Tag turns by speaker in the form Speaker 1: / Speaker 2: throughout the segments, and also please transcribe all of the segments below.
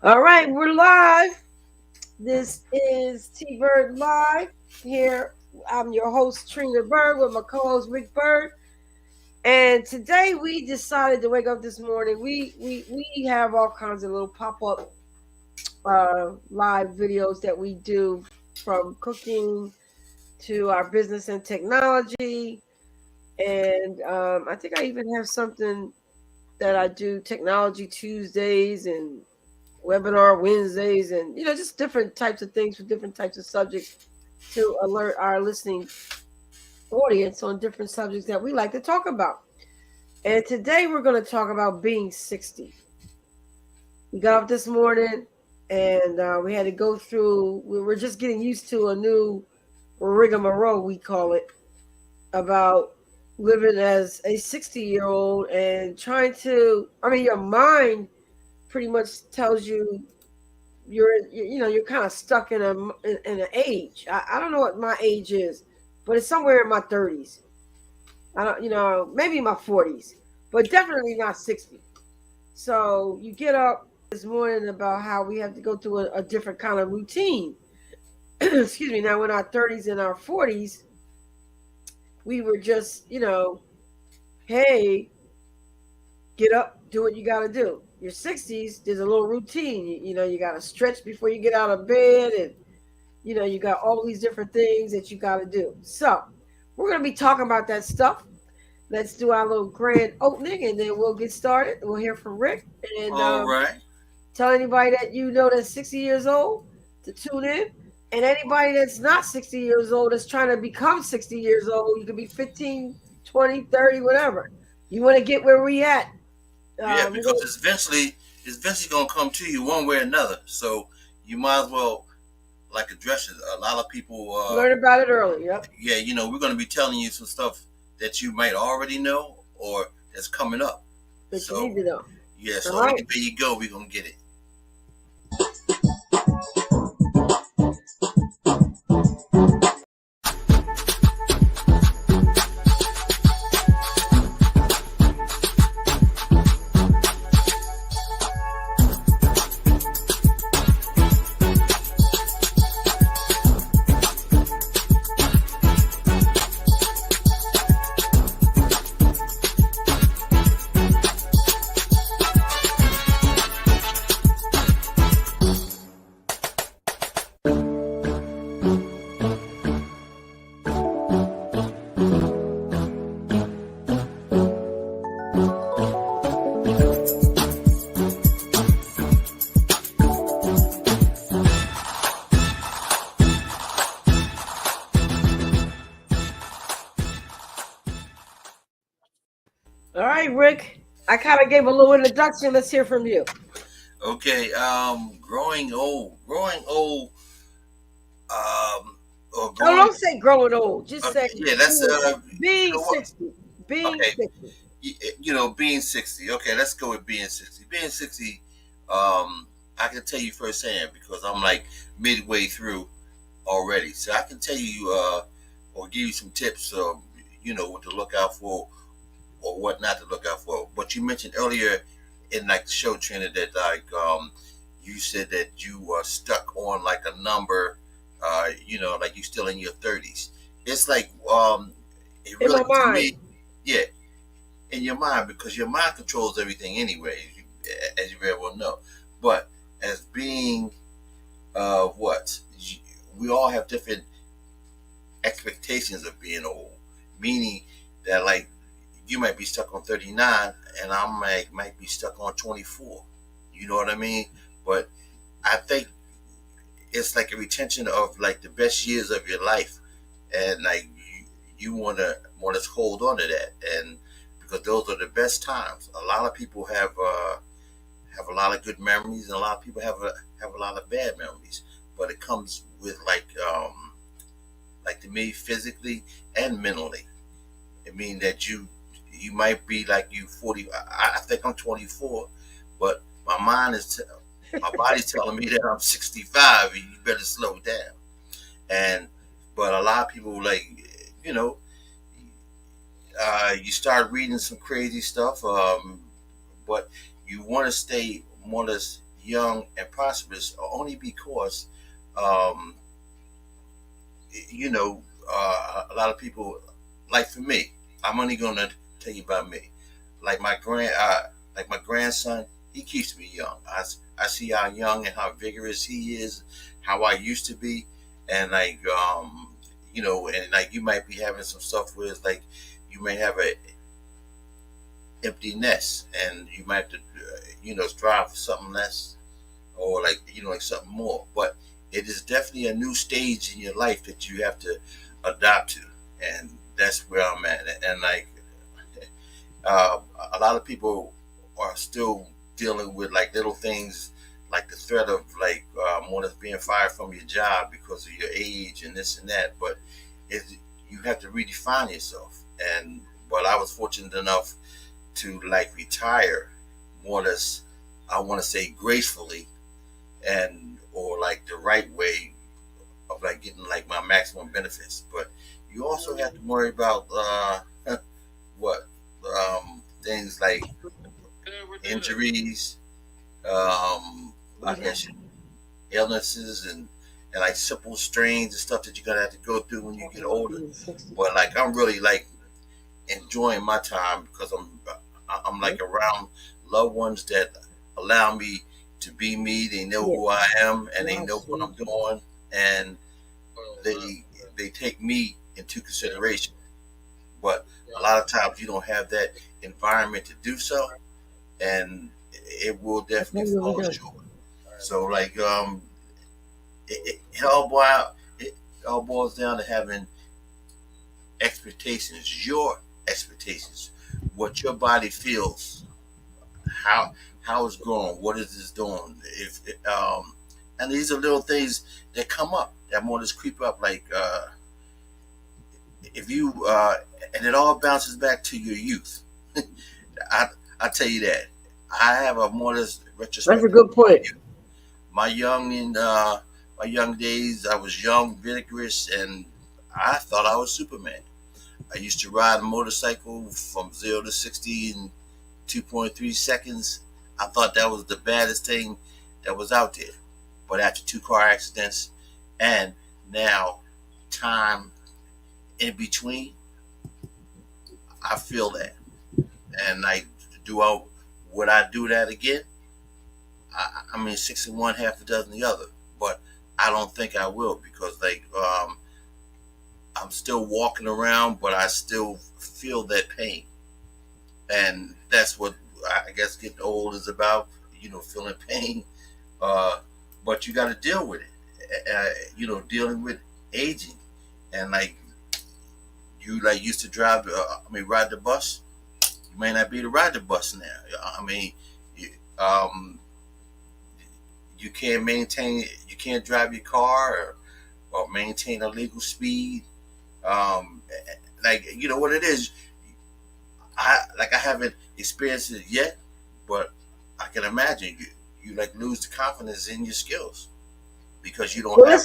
Speaker 1: All right, we're live. This is TByrd Live here. I'm your host, Trina Bird, with my co host, Rick Bird. And today we decided to wake up this morning. We have all kinds of little pop up live videos that we do from cooking to our business and technology. And I think I even have something that I do technology Tuesdays and webinar Wednesdays, and just different types of things for different types of subjects to alert our listening audience on different subjects that we like to talk about. And today we're going to talk about being 60. We got up this morning and we had to go through, we were just getting used to a new rigmarole, we call it, about living as a 60-year-old and trying to, your mind pretty much tells you you're kind of stuck in an age. I don't know what my age is, but it's somewhere in my 30s. I don't, maybe my 40s, but definitely not 60. So you get up this morning about how we have to go through a different kind of routine. Excuse me. Now in our 30s and our 40s, we were just, hey, get up, do what you got to do. Your 60s, there's a little routine. You got to stretch before you get out of bed, and you got all these different things that you got to do. So we're going to be talking about that stuff. Let's do our little grand opening, and then we'll get started. We'll hear from Rick, and
Speaker 2: All right.
Speaker 1: tell anybody that you know that's 60 years old to tune in. And anybody that's not 60 years old that's trying to become 60 years old, you could be 15, 20, 30, whatever. You want to get where we at.
Speaker 2: Yeah,
Speaker 1: We're
Speaker 2: because
Speaker 1: gonna
Speaker 2: it's eventually gonna come to you one way or another. So you might as well like address it. A lot of people,
Speaker 1: learn about it early. Yep.
Speaker 2: yeah, we're gonna be telling you some stuff that you might already know or that's coming up.
Speaker 1: But you need to
Speaker 2: So
Speaker 1: know.
Speaker 2: yeah,
Speaker 1: All
Speaker 2: so
Speaker 1: right.
Speaker 2: anywhere you go, we're gonna get it.
Speaker 1: All right, Rick. I kind of gave a little introduction. Let's hear from you.
Speaker 2: Okay. Growing old, or
Speaker 1: No,
Speaker 2: growing.
Speaker 1: don't say growing old. Just say
Speaker 2: Okay, yeah, that's
Speaker 1: being,
Speaker 2: you
Speaker 1: being
Speaker 2: know what?
Speaker 1: 60. Being
Speaker 2: Okay,
Speaker 1: 60.
Speaker 2: being 60. Okay, let's go with being 60. Being 60, I can tell you firsthand because I'm like midway through already. So I can tell you, or give you some tips, what to look out for or what not to look out for. But you mentioned earlier in like the show, Trina, that like you said that you are stuck on like a number, like you're still in your 30s. It's like it
Speaker 1: In
Speaker 2: really
Speaker 1: my
Speaker 2: to
Speaker 1: mind.
Speaker 2: me, yeah, in your mind because your mind controls everything anyway, as you very well know. But as being what we all have different expectations of being old, meaning that like you might be stuck on 39 and I might be stuck on 24. You know what I mean? But I think it's like a retention of like the best years of your life, and like you want to hold on to that, and because those are the best times. A lot of people have a lot of good memories, and a lot of people have a lot of bad memories. But it comes with like to me physically and mentally. It means that you might be like you 40. I think I'm 24, but my mind my body's telling me that I'm 65. And you better slow down. And but a lot of people like you know you start reading some crazy stuff, but you want to stay more or less young and prosperous only because, um, you know, a lot of people, like for me, I'm only gonna tell you about me. Like like my grandson, he keeps me young. I see how young and how vigorous he is, how I used to be, and and like you might be having some stuff where it's like you may have a empty nest, and you might have to, strive for something less, or like like something more. But it is definitely a new stage in your life that you have to adapt to, and that's where I'm at. And like uh, a lot of people are still dealing with like little things, like the threat of like more or less being fired from your job because of your age and this and that. But it, you have to redefine yourself. And but I was fortunate enough to like retire more or less, I want to say gracefully, and or like the right way of like getting like my maximum benefits. But you also have to worry about what things like injuries, I
Speaker 1: What
Speaker 2: guess
Speaker 1: happened?
Speaker 2: illnesses, and like simple strains and stuff that you're gonna have to go through when you
Speaker 1: Talking
Speaker 2: get
Speaker 1: about
Speaker 2: older.
Speaker 1: being 60.
Speaker 2: But like I'm really like enjoying my time because I'm
Speaker 1: Yeah.
Speaker 2: like around loved ones that allow me to be me. They know
Speaker 1: Yeah.
Speaker 2: who I am and they know
Speaker 1: Watch
Speaker 2: what
Speaker 1: me.
Speaker 2: I'm doing, and they they take me into consideration. But a lot of times you don't have that environment to do so, and it will
Speaker 1: Okay,
Speaker 2: definitely
Speaker 1: what we
Speaker 2: fall
Speaker 1: done?
Speaker 2: short. So like it all it all boils down to having expectations, your expectations, what your body feels, how it's growing, what is this doing, if and these are little things that come up that more just creep up, like if you and it all bounces back to your youth. I tell you that I have a more or less
Speaker 1: That's a
Speaker 2: retrospective
Speaker 1: good
Speaker 2: of my
Speaker 1: point.
Speaker 2: youth. My young days, I was young, vigorous, and I thought I was Superman. I used to ride a motorcycle from 0 to 60 in 2.3 seconds. I thought that was the baddest thing that was out there. But after two car accidents and now time in between, I feel that. And like, do I would I do that again? I mean, six and one, half a dozen the other. But I don't think I will because like I'm still walking around, but I still feel that pain, and that's what I guess getting old is about. Feeling pain, uh, but you got to deal with it. Dealing with aging, and like you like used to drive. Ride the bus. You may not be able to ride the bus now. I mean, you, um, you can't maintain. You can't drive your car or maintain a legal speed. Um, like what it is. I haven't experienced it yet, but I can imagine you like lose the confidence in your skills because you don't
Speaker 1: Well,
Speaker 2: have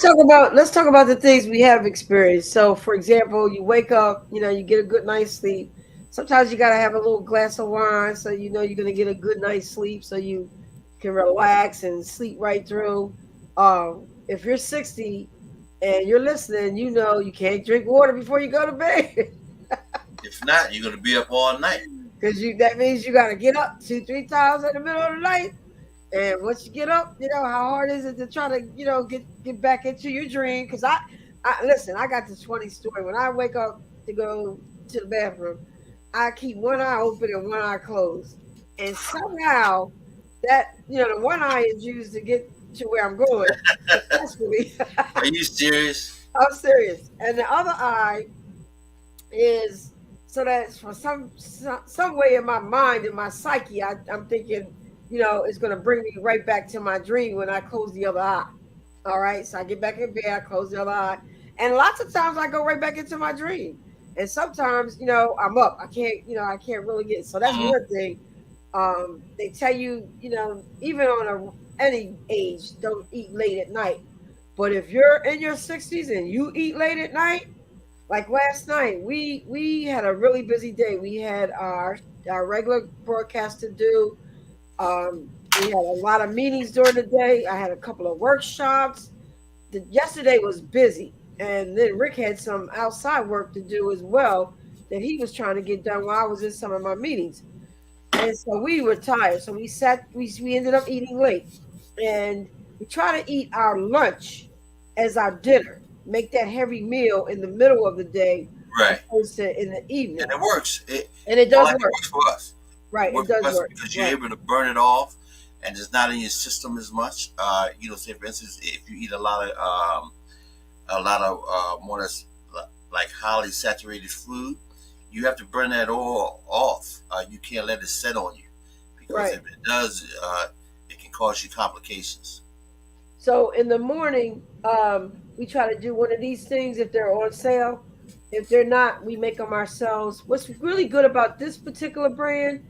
Speaker 1: let's talk about the things we have experienced. So, for example, you wake up, you get a good night's sleep. Sometimes you gotta have a little glass of wine, so you know you're gonna get a good night's sleep, so you can relax and sleep right through. If you're 60 and you're listening, you know you can't drink water before you go to bed.
Speaker 2: If not, you're gonna be up all night.
Speaker 1: Because that means you gotta get up 2, 3 times in the middle of the night. And once you get up, how hard is it to try to, get back into your dream? Because I listen, I got this funny story. When I wake up to go to the bathroom, I keep one eye open and one eye closed. And somehow that, the one eye is used to get to where I'm going successfully.
Speaker 2: Are you serious?
Speaker 1: I'm serious. And the other eye is so that for some way in my mind, in my psyche, I'm thinking, it's gonna bring me right back to my dream when I close the other eye. All right, so I get back in bed, I close the other eye, and lots of times I go right back into my dream. And sometimes, I'm up. I can't really get. So that's
Speaker 2: Mm,
Speaker 1: one thing. They tell you, even on any age, don't eat late at night. But if you're in your 60s and you eat late at night, like last night, we had a really busy day. We had our regular broadcast to do. We had a lot of meetings during the day. I had a couple of workshops. Yesterday was busy, and then Rick had some outside work to do as well that he was trying to get done while I was in some of my meetings. And so we were tired. So we ended up eating late. And we try to eat our lunch as our dinner. Make that heavy meal in the middle of the day
Speaker 2: Right.
Speaker 1: opposed to in the evening.
Speaker 2: And it works. It
Speaker 1: And it
Speaker 2: more
Speaker 1: does
Speaker 2: like it
Speaker 1: work.
Speaker 2: works for us. It
Speaker 1: Right. It
Speaker 2: works for
Speaker 1: does
Speaker 2: us
Speaker 1: work.
Speaker 2: because you're
Speaker 1: Right.
Speaker 2: able to burn it off, and it's not in your system as much. Say for instance, if you eat a lot of more that's like highly saturated food, you have to burn that oil off. You can't let it sit on you because
Speaker 1: Right.
Speaker 2: if it does, it can cause you complications.
Speaker 1: So in the morning, we try to do one of these things if they're on sale. If they're not, we make them ourselves. What's really good about this particular brand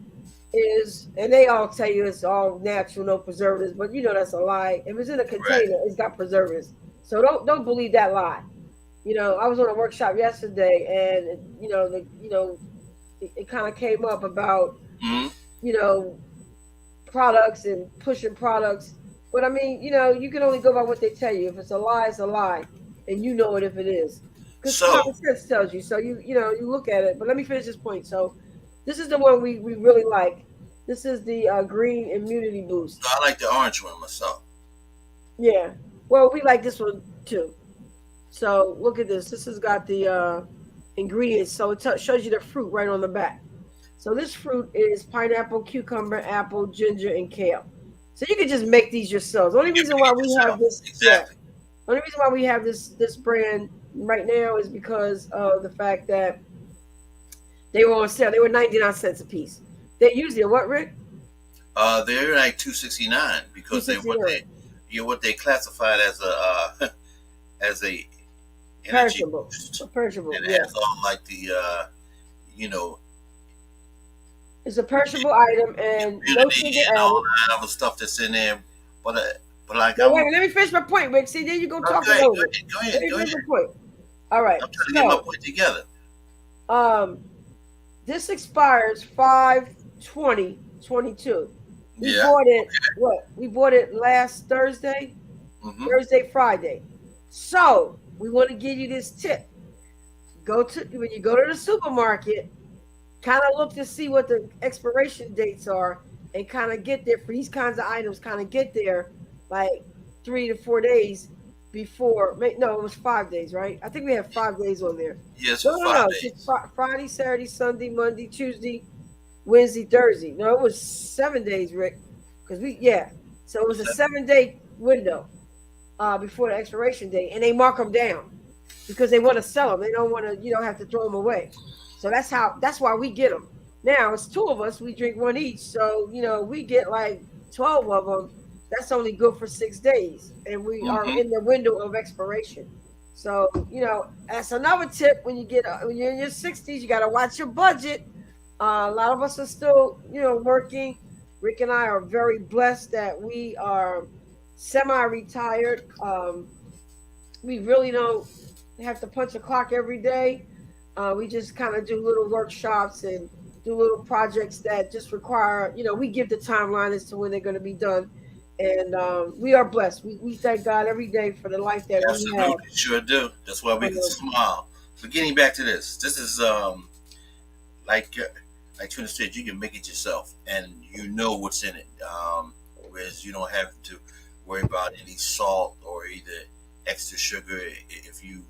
Speaker 1: is, and they all tell you it's all natural, no preservatives, but you know that's a lie. If it's in a
Speaker 2: Right.
Speaker 1: container, it's got preservatives. So don't believe that lie. I was on a workshop yesterday, and it kind of came up about
Speaker 2: Mm-hmm.
Speaker 1: you know products and pushing products. But I mean, you can only go by what they tell you. If it's a lie, it's a lie, and you know it if it is, because common
Speaker 2: So,
Speaker 1: sense tells you. So you look at it. But let me finish this point. So this is the one we really like. This is the green immunity boost.
Speaker 2: I like the orange one myself.
Speaker 1: Yeah. Well, we like this one too. So look at this. This has got the ingredients. So it shows you the fruit right on the back. So this fruit is pineapple, cucumber, apple, ginger, and kale. So you can just make these yourselves. The only
Speaker 2: You can
Speaker 1: reason
Speaker 2: make
Speaker 1: why
Speaker 2: it
Speaker 1: we have
Speaker 2: yourself.
Speaker 1: this, yeah.
Speaker 2: Exactly.
Speaker 1: The only reason why we have this brand right now is because of the fact that they were on sale. They were 99 cents a piece. They usually are what, Rick?
Speaker 2: They're like 269
Speaker 1: Two
Speaker 2: because they
Speaker 1: sixty
Speaker 2: what
Speaker 1: nine.
Speaker 2: they classified as a as a energy
Speaker 1: Perishable.
Speaker 2: boost.
Speaker 1: Perishable.
Speaker 2: It
Speaker 1: Yeah.
Speaker 2: has all like the you know
Speaker 1: It's a perishable item and no
Speaker 2: immunity
Speaker 1: sugar
Speaker 2: and all
Speaker 1: added.
Speaker 2: that other stuff that's in there. But uh, but like
Speaker 1: No,
Speaker 2: I'm
Speaker 1: wait, let me finish my point, Rick. See, there you go talking
Speaker 2: okay. Go
Speaker 1: over.
Speaker 2: ahead. Go
Speaker 1: Let
Speaker 2: ahead.
Speaker 1: me
Speaker 2: Go
Speaker 1: finish
Speaker 2: ahead.
Speaker 1: my point. All right.
Speaker 2: I'm trying to get my
Speaker 1: So,
Speaker 2: point together.
Speaker 1: um, this expires 5/20/22. We
Speaker 2: Yeah.
Speaker 1: bought it what? We bought it last Thursday,
Speaker 2: Mm-hmm.
Speaker 1: Friday. So we want to give you this tip. When you go to the supermarket, kind of look to see what the expiration dates are and kind of get there for these kinds of items, kind of get there like 3 to 4 days before. No, it was 5 days, right? I think we have 5 days on there.
Speaker 2: Yes,
Speaker 1: No,
Speaker 2: for
Speaker 1: no,
Speaker 2: five
Speaker 1: no. It's
Speaker 2: days.
Speaker 1: Friday, Saturday, Sunday, Monday, Tuesday, Wednesday, Thursday. No, it was 7 days, Rick. Because yeah. So it was a 7 day window before the expiration date, and they mark them down because they want to sell them. They don't want to, have to throw them away. So that's why we get them. Now it's two of us. We drink one each, so we get like 12 of them. That's only good for 6 days, and we are
Speaker 2: Mm-hmm.
Speaker 1: in the window of expiration. So that's another tip when you're in your 60s. You got to watch your budget. A lot of us are still working. Rick and I are very blessed that we are semi-retired. We really don't have to punch a clock every day. We just kind of do little workshops and do little projects that just require, we give the timeline as to when they're going to be done. And we are blessed. We thank God every day for the life that we have.
Speaker 2: Absolutely, sure do. That's why we can
Speaker 1: Um,
Speaker 2: smile. But getting back to this, this is like like Trina said, you can make it yourself, and you know what's in it. Whereas you don't have to worry about any salt or either extra sugar if you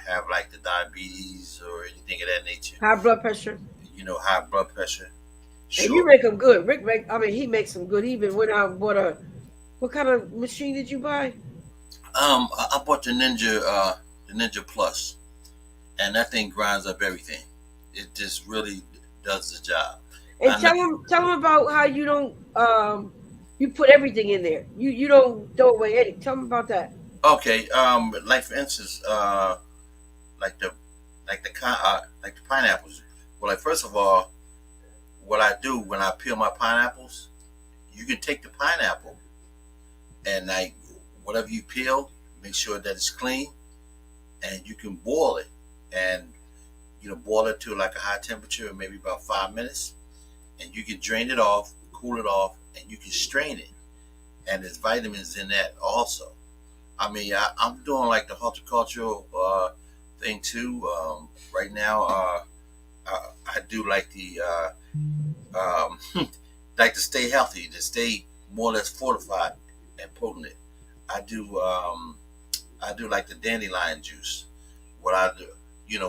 Speaker 2: have like the diabetes or anything of that nature.
Speaker 1: High blood pressure.
Speaker 2: High blood pressure.
Speaker 1: And you
Speaker 2: Sure.
Speaker 1: make them good. I mean, he makes them good. He even went out and bought what kind of machine did you buy?
Speaker 2: I bought the Ninja Plus, and that thing grinds up everything. It just really does the job.
Speaker 1: And
Speaker 2: I know.
Speaker 1: tell him about how you don't you put everything in there. You don't throw away any. Tell him about that.
Speaker 2: Okay. Like for instance, like the like the pineapples. Well, like first of all, what I do when I peel my pineapples, you can take the pineapple and like whatever you peel, make sure that it's clean, and you can boil it, and boil it to like a high temperature, maybe about 5 minutes, and you can drain it off, cool it off, and you can strain it. and there's vitamins in that also. I mean, I'm doing like the horticultural thing too. Right now, I do like the like to stay healthy, to stay more or less fortified and potent. I do like the dandelion juice. What I do,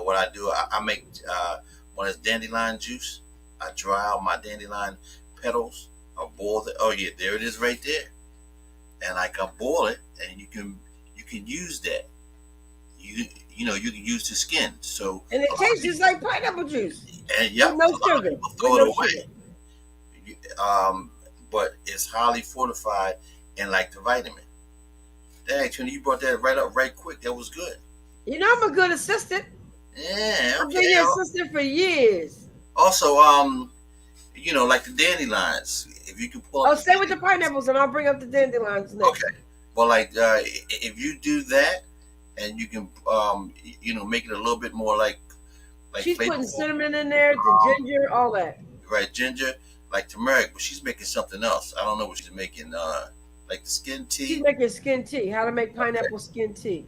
Speaker 2: what I do, I make when it's dandelion juice, I dry out my dandelion petals. I boil it. Oh yeah, there it is right there. And I can boil it, and you can use that. You you can use the skin. So
Speaker 1: And it tastes just like pineapple juice
Speaker 2: and
Speaker 1: with
Speaker 2: yep,
Speaker 1: no
Speaker 2: a lot of
Speaker 1: sugar.
Speaker 2: people
Speaker 1: With
Speaker 2: throw it
Speaker 1: no
Speaker 2: away.
Speaker 1: sugar.
Speaker 2: Um, but it's highly fortified and like the vitamin. Dang, Trina, you brought that right up right quick. That was good.
Speaker 1: You know I'm a good assistant.
Speaker 2: Yeah,
Speaker 1: I've been
Speaker 2: okay.
Speaker 1: your assistant for years.
Speaker 2: Also, like the dandelions. If you can pull up
Speaker 1: Oh,
Speaker 2: the
Speaker 1: stay with the pineapples, and I'll bring up the dandelions next.
Speaker 2: okay. Well, like if you do that, and you can make it a little bit more like
Speaker 1: She's putting
Speaker 2: flavorful,
Speaker 1: cinnamon in there, the ginger, all that.
Speaker 2: right? Ginger, like turmeric, but she's making something else. I don't know what she's making. Like the skin
Speaker 1: She's
Speaker 2: tea.
Speaker 1: making skin tea. How to make
Speaker 2: Okay.
Speaker 1: pineapple skin tea.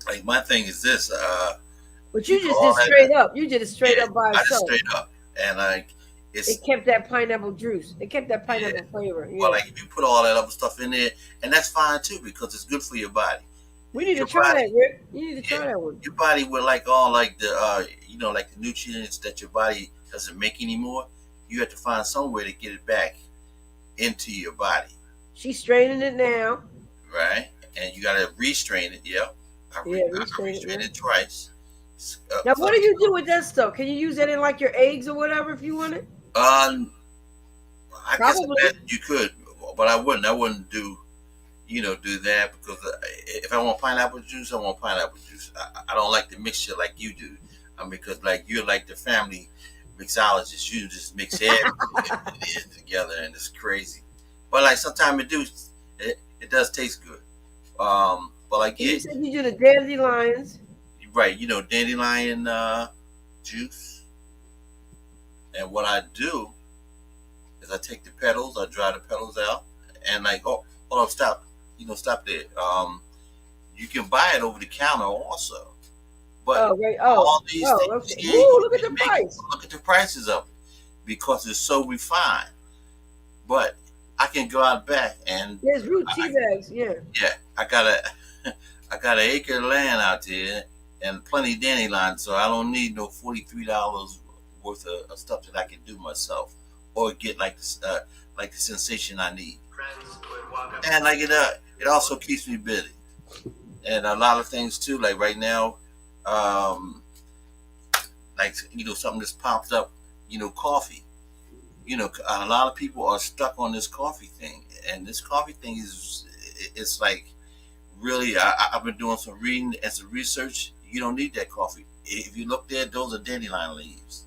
Speaker 2: Like my thing is this.
Speaker 1: But
Speaker 2: You
Speaker 1: you
Speaker 2: put
Speaker 1: just did
Speaker 2: all that.
Speaker 1: straight up. You did it straight
Speaker 2: Yeah,
Speaker 1: up by
Speaker 2: I just
Speaker 1: itself.
Speaker 2: straight up, and like
Speaker 1: It
Speaker 2: it's
Speaker 1: kept that pineapple juice. It kept that
Speaker 2: yeah.
Speaker 1: pineapple flavor.
Speaker 2: Well,
Speaker 1: Yeah.
Speaker 2: like if you put all that other stuff in there, and that's fine too because it's good for your body.
Speaker 1: We need to
Speaker 2: Your
Speaker 1: try
Speaker 2: body,
Speaker 1: that, Rick. You need to
Speaker 2: yeah,
Speaker 1: try that one.
Speaker 2: your body with like all like the like the nutrients that your body doesn't make anymore. You have to find somewhere to get it back into your body,
Speaker 1: She's straining it now.
Speaker 2: right? And you gotta restrain it. Yeah,
Speaker 1: Yeah,
Speaker 2: I
Speaker 1: restrain it
Speaker 2: restrained
Speaker 1: now.
Speaker 2: it twice.
Speaker 1: Now,
Speaker 2: So,
Speaker 1: what do you do with that stuff? Can you use that in like your eggs or whatever if you want it?
Speaker 2: um, I guess
Speaker 1: Probably.
Speaker 2: imagine you could, but I wouldn't. I wouldn't do that because if I want pineapple juice, I want pineapple juice. I don't like the mixture like you do. Because like you're like the family mixologist, you just mix everything together and it's crazy. But like sometimes it does taste good. But like
Speaker 1: And
Speaker 2: yeah,
Speaker 1: you said you do the dandelions.
Speaker 2: you're right. Dandelion juice, and what I do is I take the petals, I dry the petals out, and like hold up, stop, stop there. You can buy it over the counter also. But
Speaker 1: Oh, right. Oh,
Speaker 2: all these
Speaker 1: oh,
Speaker 2: things
Speaker 1: okay.
Speaker 2: here,
Speaker 1: Woo,
Speaker 2: you
Speaker 1: look at
Speaker 2: can
Speaker 1: the
Speaker 2: make it.
Speaker 1: price.
Speaker 2: Look at the prices of it because it's so refined. But I can go out back and
Speaker 1: There's root tea
Speaker 2: I,
Speaker 1: bags. Yeah.
Speaker 2: yeah, I got a I got an acre of land out there and plenty of dandelions, so I don't need no $43 worth of stuff that I can do myself or get like the sensation I need. And like it also keeps me busy. And a lot of things too. Like right now, um, like something that's popped up. Coffee. A lot of people are stuck on this coffee thing, and this coffee thing it's like really. I've been doing some reading and some research. You don't need that coffee. If you look there, those are dandelion leaves.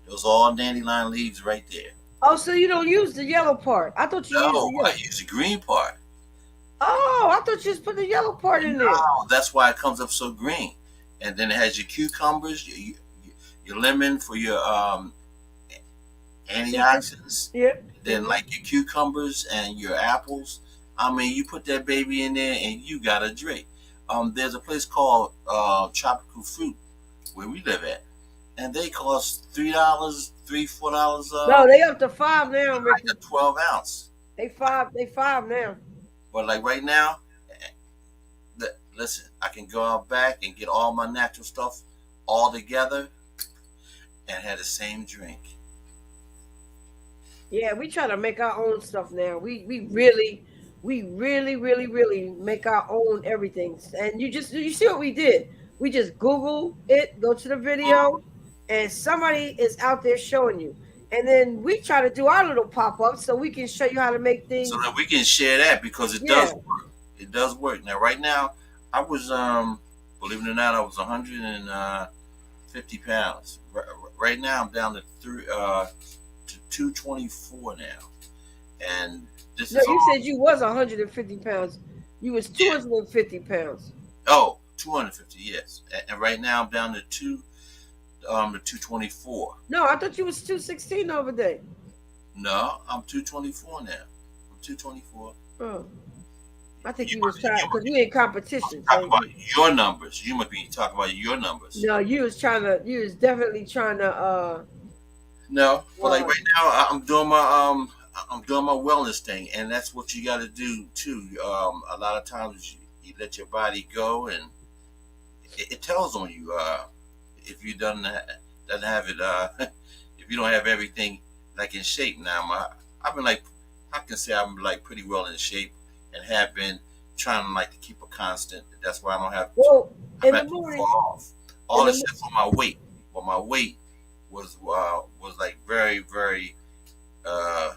Speaker 2: Those are all dandelion leaves right there.
Speaker 1: Oh, so you don't use the yellow part. I thought you used the
Speaker 2: No, I
Speaker 1: yellow.
Speaker 2: use the green part.
Speaker 1: Oh, I thought you just put the yellow part in there.
Speaker 2: No, that's why it comes up so green. And then it has your cucumbers, your lemon for your
Speaker 1: Citrus.
Speaker 2: antioxidants.
Speaker 1: Yeah.
Speaker 2: Then like your cucumbers and your apples. I mean, you put that baby in there and you got a drink. There's a place called Tropical Fruit where we live at, and they cost $3, $4.
Speaker 1: No, they up to 5 now,
Speaker 2: Like
Speaker 1: Ricky.
Speaker 2: a 12 ounce.
Speaker 1: They 5. They 5 now.
Speaker 2: But like right now, listen, I can go out back and get all my natural stuff all together and have the same drink.
Speaker 1: Yeah, we try to make our own stuff now. We really make our own everything. And you see what we did? We just Google it, go to the video, and somebody is out there showing you. And then we try to do our little pop up so we can show you how to make
Speaker 2: So
Speaker 1: things.
Speaker 2: that we can share that because it
Speaker 1: Yeah.
Speaker 2: does work. It does work. Now, right now, I was, believe it or not, I was 150 pounds. Right now, I'm down to 224 now, and this
Speaker 1: No,
Speaker 2: is
Speaker 1: you
Speaker 2: all
Speaker 1: said you was 150 pounds. You was
Speaker 2: yeah.
Speaker 1: 250 pounds.
Speaker 2: Oh, 250, yes. And right now, I'm down to 224.
Speaker 1: No, I thought you was 216 over there.
Speaker 2: No, I'm 224 now. I'm 224.
Speaker 1: Oh, I think
Speaker 2: You
Speaker 1: you was
Speaker 2: must,
Speaker 1: trying
Speaker 2: you
Speaker 1: because
Speaker 2: must
Speaker 1: we in competition.
Speaker 2: talk
Speaker 1: So
Speaker 2: about your numbers. You must be talking about your numbers.
Speaker 1: no, you was trying to. You was definitely trying to.
Speaker 2: No, but like
Speaker 1: Uh,
Speaker 2: right now, I'm doing my wellness thing, and that's what you got to do too. A lot of times you let your body go, and it tells on you. If you doesn't have it, if you don't have everything like in shape now, I've been like, I can say I'm like pretty well in shape, and have been trying to like to keep a constant. That's why I don't have,
Speaker 1: well,
Speaker 2: I'm
Speaker 1: in the
Speaker 2: not too far
Speaker 1: morning,
Speaker 2: off.
Speaker 1: in
Speaker 2: All
Speaker 1: the
Speaker 2: except for my weight, but my weight was like very uh,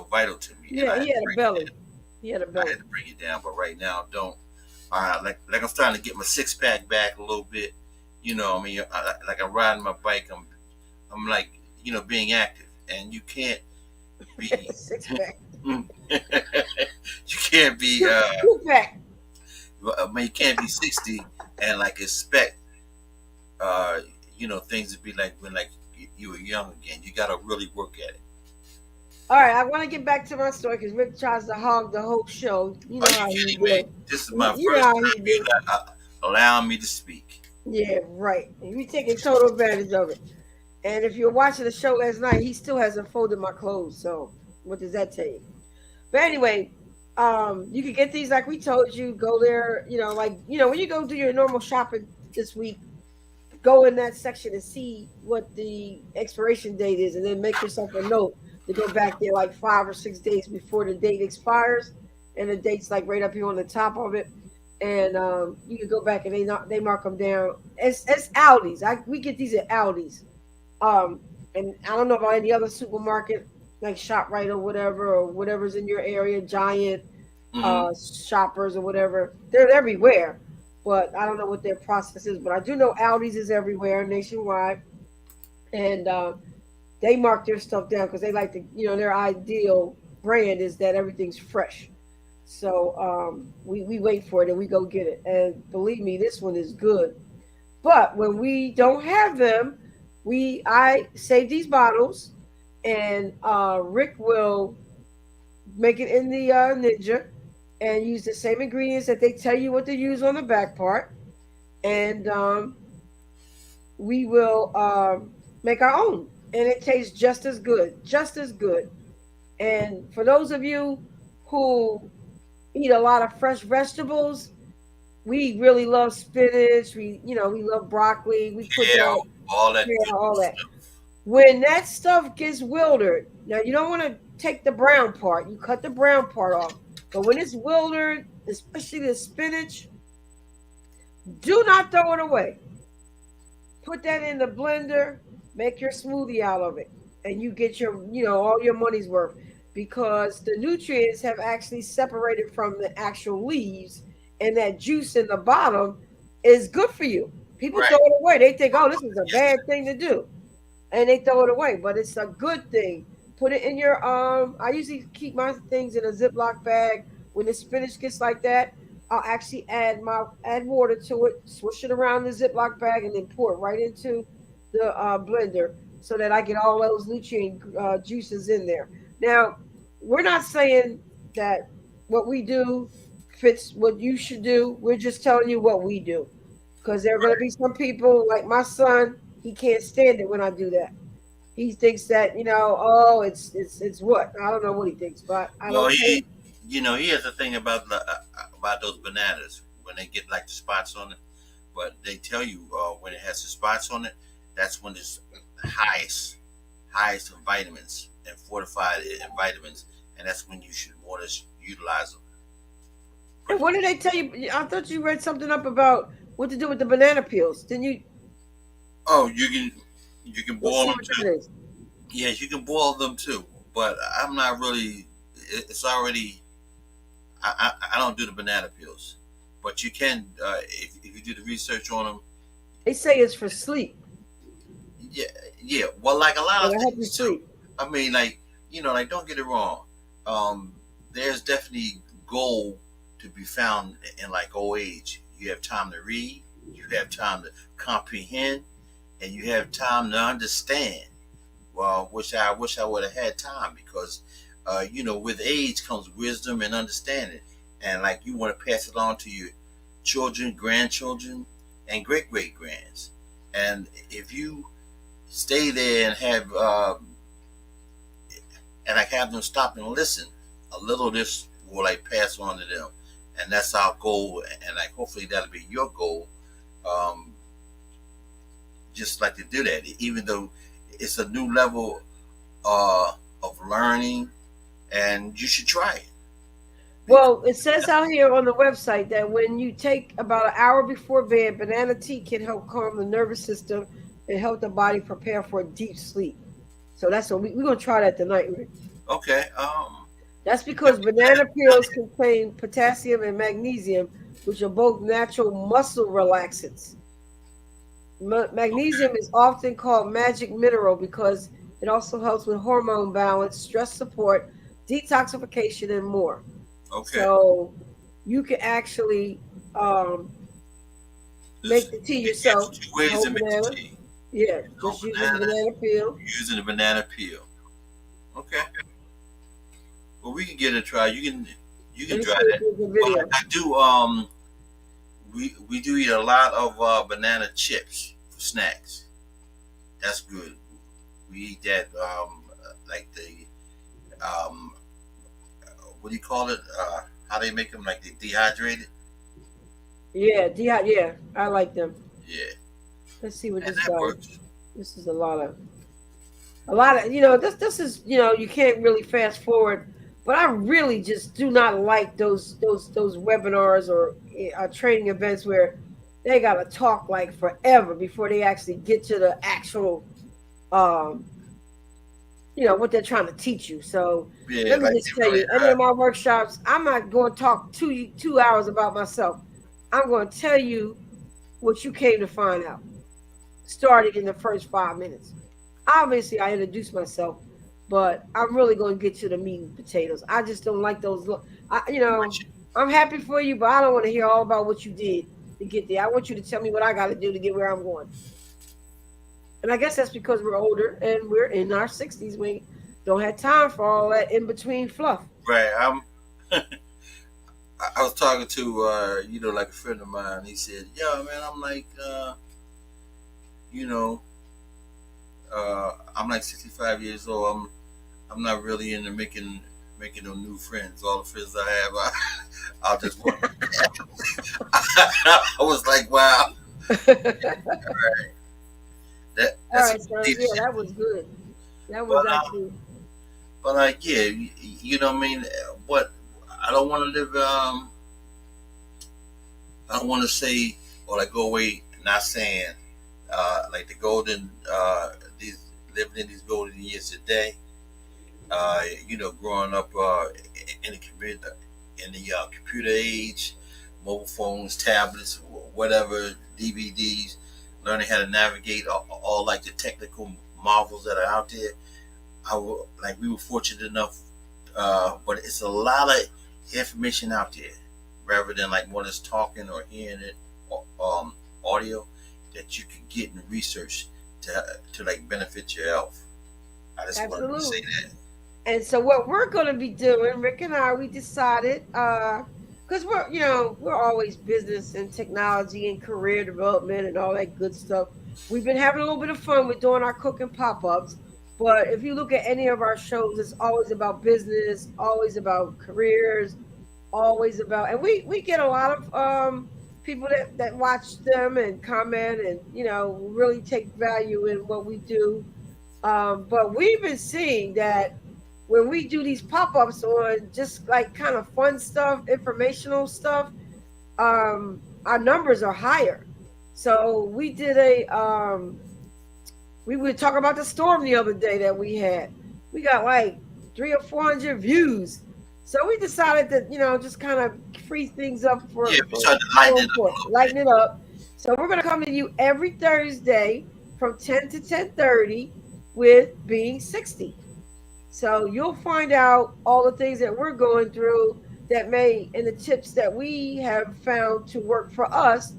Speaker 2: vital to me, and
Speaker 1: yeah, he had a belly. He had a
Speaker 2: I had
Speaker 1: belly.
Speaker 2: to bring it down. But right now, I don't. Like I'm starting to get my six pack back a little bit. I mean, like I'm riding my bike. I'm like being active, and you can't be
Speaker 1: Six pack,
Speaker 2: you can't be
Speaker 1: two pack.
Speaker 2: I mean, you can't be 60 and like expect uh things to be like when like you were young again. You got to really work at it.
Speaker 1: All right, I want to get back to my story because Rick tries to hog the whole show. You
Speaker 2: Are
Speaker 1: know
Speaker 2: you
Speaker 1: how he
Speaker 2: kidding me?
Speaker 1: do.
Speaker 2: This is my
Speaker 1: You know
Speaker 2: first
Speaker 1: how he
Speaker 2: time you
Speaker 1: do.
Speaker 2: allow me to speak.
Speaker 1: Yeah, right. We taking total advantage of it. And if you're watching the show last night, he still hasn't folded my clothes. So what does that tell you? But anyway, you can get these like we told you. Go there. When you go do your normal shopping this week, go in that section and see what the expiration date is, and then make yourself a note to go back there like 5 or 6 days before the date expires, and the date's like right up here on the top of it. And you can go back and they mark them down. It's Aldi's. We get these at Aldi's. Um, and I don't know about any other supermarket like ShopRite or whatever's in your area, Giant,
Speaker 2: Mm-hmm.
Speaker 1: shoppers or whatever. They're everywhere, but I don't know what their process is. But I do know Aldi's is everywhere nationwide, and they mark their stuff down because they like to, their ideal brand is that everything's fresh. So we wait for it and we go get it. And believe me, this one is good. But when we don't have them, I save these bottles, and Rick will make it in the Ninja and use the same ingredients that they tell you what to use on the back part, and we will make our own, and it tastes just as good, just as good. And for those of you who eat a lot of fresh vegetables, we really love spinach. We love broccoli. We put
Speaker 2: Yeah,
Speaker 1: that,
Speaker 2: all that
Speaker 1: yeah,
Speaker 2: good
Speaker 1: all that.
Speaker 2: stuff.
Speaker 1: When that stuff gets wildered, now you don't want to take the brown part. You cut the brown part off. But when it's wildered, especially the spinach, do not throw it away. Put that in the blender, make your smoothie out of it, and you get all your money's worth because the nutrients have actually separated from the actual leaves, and that juice in the bottom is good for you. People throw
Speaker 2: Right.
Speaker 1: it away. They think, oh, this is a
Speaker 2: Yes.
Speaker 1: bad thing to do, and they throw it away, but it's a good thing. Put it in your I usually keep my things in a Ziploc bag. When the spinach gets like that, I'll actually add water to it, swish it around the Ziploc bag, and then pour it right into the blender so that I get all those nutrient juices in there. Now, we're not saying that what we do fits what you should do. We're just telling you what we do because there are going to be some people like my son. He can't stand it when I do that. He thinks that oh, it's what I don't know what he thinks, but I
Speaker 2: Well,
Speaker 1: don't care.
Speaker 2: he has a thing about those bananas when they get like the spots on it. But they tell you when it has the spots on it, that's when it's highest in vitamins and fortified in vitamins, and that's when you should more or less utilize them.
Speaker 1: And
Speaker 2: Pretty
Speaker 1: what did
Speaker 2: much.
Speaker 1: they tell you? I thought you read something up about what to do with the banana peels. Didn't you?
Speaker 2: Oh, you can
Speaker 1: Let's
Speaker 2: boil
Speaker 1: see
Speaker 2: them
Speaker 1: what
Speaker 2: too.
Speaker 1: that is.
Speaker 2: Yes, you can boil them too. But I'm not really. It's already. I don't do the banana peels, but you can if you do the research on them.
Speaker 1: They say it's for sleep.
Speaker 2: Yeah, yeah. Well, like a lot of
Speaker 1: It'll help you
Speaker 2: things too.
Speaker 1: sleep.
Speaker 2: I mean, like like don't get it wrong. Um, there's definitely gold to be found in like old age. You have time to read, you have time to comprehend, and you have time to understand. Well, wish I would have had time because with age comes wisdom and understanding, and like you want to pass it on to your children, grandchildren, and great great grands. And if you stay there and have them stop and listen, a little of this will like pass on to them, and that's our goal. And like hopefully that'll be your goal. Um, just like to do that, even though it's a new level of learning, and you should try it. Because
Speaker 1: Well, it says out here on the website that when you take about an hour before bed, banana tea can help calm the nervous system and help the body prepare for a deep sleep. So that's what we're gonna try that tonight, Rick.
Speaker 2: okay,
Speaker 1: That's because banana peels contain potassium and magnesium, which are both natural muscle relaxants.
Speaker 2: okay,
Speaker 1: Magnesium is often called magic mineral because it also helps with hormone balance, stress support, detoxification, and more.
Speaker 2: okay.
Speaker 1: So you can actually um,
Speaker 2: This,
Speaker 1: make the tea
Speaker 2: there's
Speaker 1: yourself.
Speaker 2: two ways to
Speaker 1: Whole
Speaker 2: make the
Speaker 1: banana.
Speaker 2: tea.
Speaker 1: Yeah,
Speaker 2: No
Speaker 1: just using the
Speaker 2: banana,
Speaker 1: banana peel.
Speaker 2: using the banana peel. Okay. Well, we can get a try. You can
Speaker 1: Let me
Speaker 2: try
Speaker 1: see if
Speaker 2: that.
Speaker 1: there's a
Speaker 2: Well,
Speaker 1: video.
Speaker 2: I do. We do eat a lot of banana chips for snacks. That's good. We eat that like the um what do you call it? How they make them, like they dehydrated?
Speaker 1: Yeah, yeah, I like them.
Speaker 2: Yeah,
Speaker 1: Let's see what
Speaker 2: and
Speaker 1: this
Speaker 2: that
Speaker 1: guy.
Speaker 2: works.
Speaker 1: This is a lot of this is you can't really fast forward, but I really just do not like those webinars or training events where they gotta talk like forever before they actually get to the actual um what they're trying to teach you. So
Speaker 2: Yeah,
Speaker 1: let me
Speaker 2: like
Speaker 1: just
Speaker 2: they
Speaker 1: tell
Speaker 2: really
Speaker 1: you, any of my workshops, I'm not going to talk 2 hours about myself. I'm going to tell you what you came to find out, starting in the first 5 minutes. Obviously, I introduced myself, but I'm really going to get to the meat and potatoes. I just don't like those.
Speaker 2: with you.
Speaker 1: I'm happy for you, but I don't want to hear all about what you did to get there. I want you to tell me what I got to do to get where I'm going. And I guess that's because we're older and we're in our 60s. We don't have time for all that in between fluff.
Speaker 2: Right. I was talking to like a friend of mine. He said, "Yeah, man, I'm like you know I'm like 65 years old. I'm not really into making no new friends. All the friends I have, I'll just want." I was like, "Wow,
Speaker 1: All
Speaker 2: that's
Speaker 1: right,
Speaker 2: some
Speaker 1: son. Yeah,
Speaker 2: leadership."
Speaker 1: that was good. That was
Speaker 2: But
Speaker 1: actually.
Speaker 2: yeah, you know what I mean. But I don't want to live. I don't want to say or like go away not saying like the golden these living in these golden years today. Growing up in the computer computer age, mobile phones, tablets, whatever, DVDs, learning how to navigate all like the technical marvels that are out there. Like we were fortunate enough, but it's a lot of information out there, rather than like one is talking or hearing it, audio that you can get and research to like benefit your health. I just wanted to say
Speaker 1: Absolutely.
Speaker 2: that.
Speaker 1: And so what we're going to be doing, Rick and I, we decided, because we're always business and technology and career development and all that good stuff. We've been having a little bit of fun with doing our cooking pop-ups. But if you look at any of our shows, it's always about business, always about careers, always about, and we get a lot of people that watch them and comment and really take value in what we do. But we've been seeing that when we do these pop-ups on just like kind of fun stuff, informational stuff, our numbers are higher. So we were talking about the storm the other day that we had. We got like 300 or 400 views. So we decided to, just kind of free things up
Speaker 2: Yeah,
Speaker 1: for
Speaker 2: we tried to lighten
Speaker 1: going
Speaker 2: it up a
Speaker 1: forth,
Speaker 2: little bit.
Speaker 1: lighten it up. So we're gonna come to you every Thursday from 10 to 10:30 with being 60. So you'll find out all the things that we're going through that may and the tips that we have found to work for us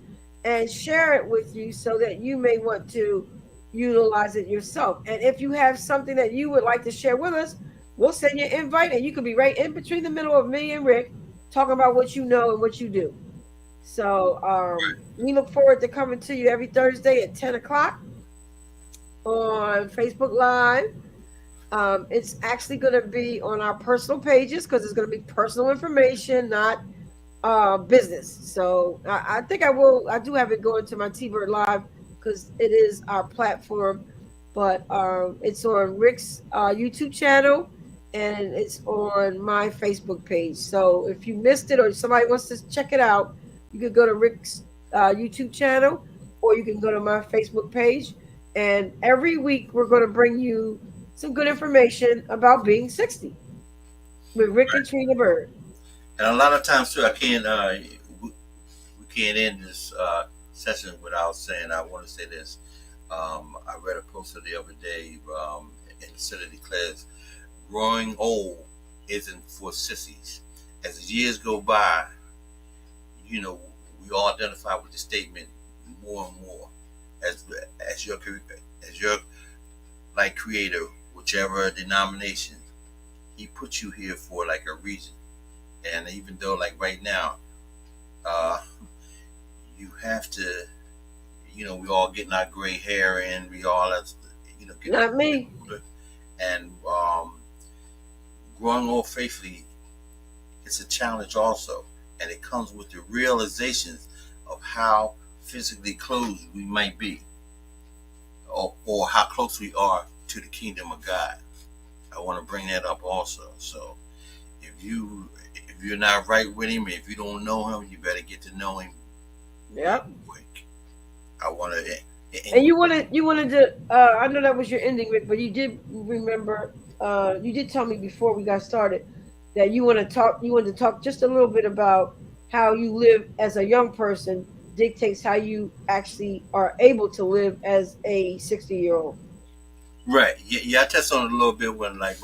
Speaker 1: and share it with you so that you may want to utilize it yourself. And if you have something that you would like to share with us, we'll send you an invite, and you could be right in between the middle of me and Rick, talking about what you know and what you do. So we look forward to coming to you every Thursday at 10 o'clock on Facebook Live. It's actually going to be on our personal pages because it's going to be personal information, not business. So I think I will. I do have it going to my TByrd Live because it is our platform, but it's on Rick's YouTube channel and it's on my Facebook page. So if you missed it or somebody wants to check it out, you could go to Rick's YouTube channel or you can go to my Facebook page. And every week we're going to bring you some good information about being 60 with Rick and Trina Bird.
Speaker 2: And a lot of times too, I can't. We can't end this session without saying. I want to say this. I read a poster the other day, and the city declares, "Growing old isn't for sissies." As the years go by, you know, we all identify with the statement more and more as as your as your like creator, whichever denomination, he put you here for like a reason. And even though like right now, uh, you have to, we all getting our gray hair in, we all have, getting
Speaker 1: Not me.
Speaker 2: older, and growing old faithfully, it's a challenge also, and it comes with the realizations of how physically close we might be, or how close we are to the kingdom of God. I want to bring that up also. So if you're not right with him, if you don't know him, you better get to know him.
Speaker 1: Yep.
Speaker 2: Quick. I want to.
Speaker 1: And you wanted to. I know that was your ending, Rick, but you did remember. You did tell me before we got started that you want to talk. You wanted to talk just a little bit about how you live as a young person dictates how you actually are able to live as a 60-year-old.
Speaker 2: Right. Yeah, yeah. I touched on it a little bit when, like,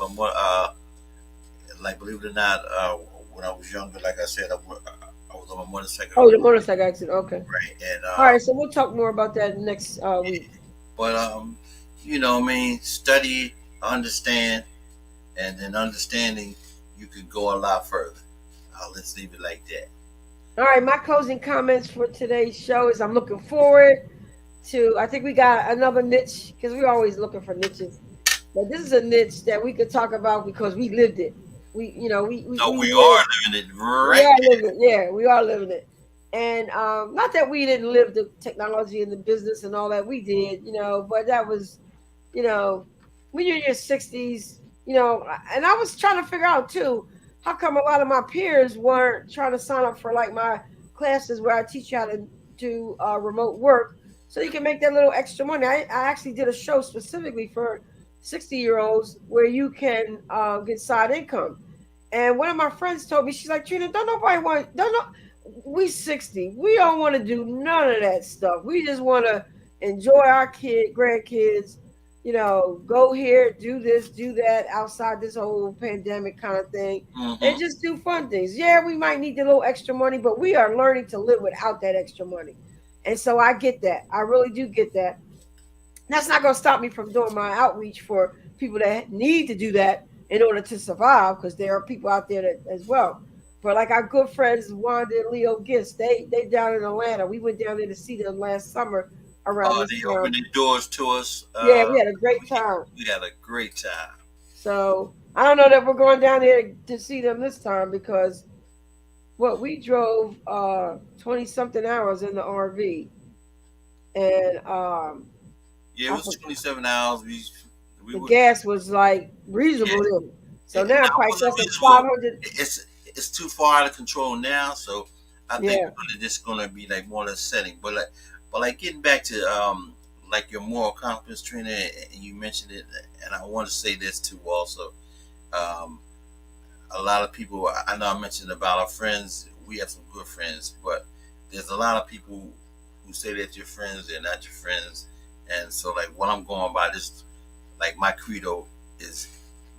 Speaker 2: like, believe it or not, when I was younger, like I said, I was on a motorcycle.
Speaker 1: Oh, the motorcycle accident. Okay.
Speaker 2: Right. And
Speaker 1: all right. So we'll talk more about that next week.
Speaker 2: But I mean, study, understand, and then understanding, you could go a lot further. Let's leave it like that.
Speaker 1: All right. My closing comments for today's show is I'm looking forward to. I think we got another niche because we're always looking for niches. But this is a niche that we could talk about because we lived it. We
Speaker 2: we are living it, right?
Speaker 1: Yeah, we are living it. And not that we didn't live the technology and the business and all that we did, but that was, you know, when you're in your 60s, and I was trying to figure out too, how come a lot of my peers weren't trying to sign up for like my classes where I teach you how to do remote work so you can make that little extra money. I actually did a show specifically for 60-year-olds where you can get side income. And one of my friends told me, she's like, Trina, don't know, we 60. We don't want to do none of that stuff. We just want to enjoy our grandkids, go here, do this, do that outside this whole pandemic kind of thing, and just do fun things. Yeah, we might need a little extra money, but we are learning to live without that extra money. And so I get that. I really do get that. That's not going to stop me from doing my outreach for people that need to do that in order to survive, because there are people out there that as well. But like our good friends Wanda and Leo Gist, they down in Atlanta. We went down there to see them last summer around this
Speaker 2: They
Speaker 1: time.
Speaker 2: opened the doors to us.
Speaker 1: Yeah, we had a great time.
Speaker 2: We had a great time.
Speaker 1: So I don't know that we're going down there to see them this time because we drove 20 something hours in the RV, and
Speaker 2: yeah, it was 27 hours.
Speaker 1: The gas was like reasonable. Yeah. So now price us at 500.
Speaker 2: It's too far out of control now. So I think we're just gonna be like more or less setting. But like getting back to like your moral compass, Trina, and you mentioned it, and I want to say this too also. A lot of people, I know I mentioned about our friends. We have some good friends, but there's a lot of people who say that you're friends, they're not your friends. And so like what I'm going by, this like my credo is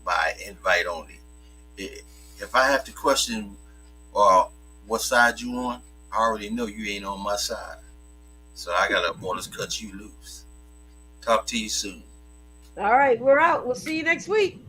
Speaker 2: by invite only. If I have to question what side you on, I already know you ain't on my side. So I gotta more or less cut you loose. Talk to you soon.
Speaker 1: All right, we're out. We'll see you next week.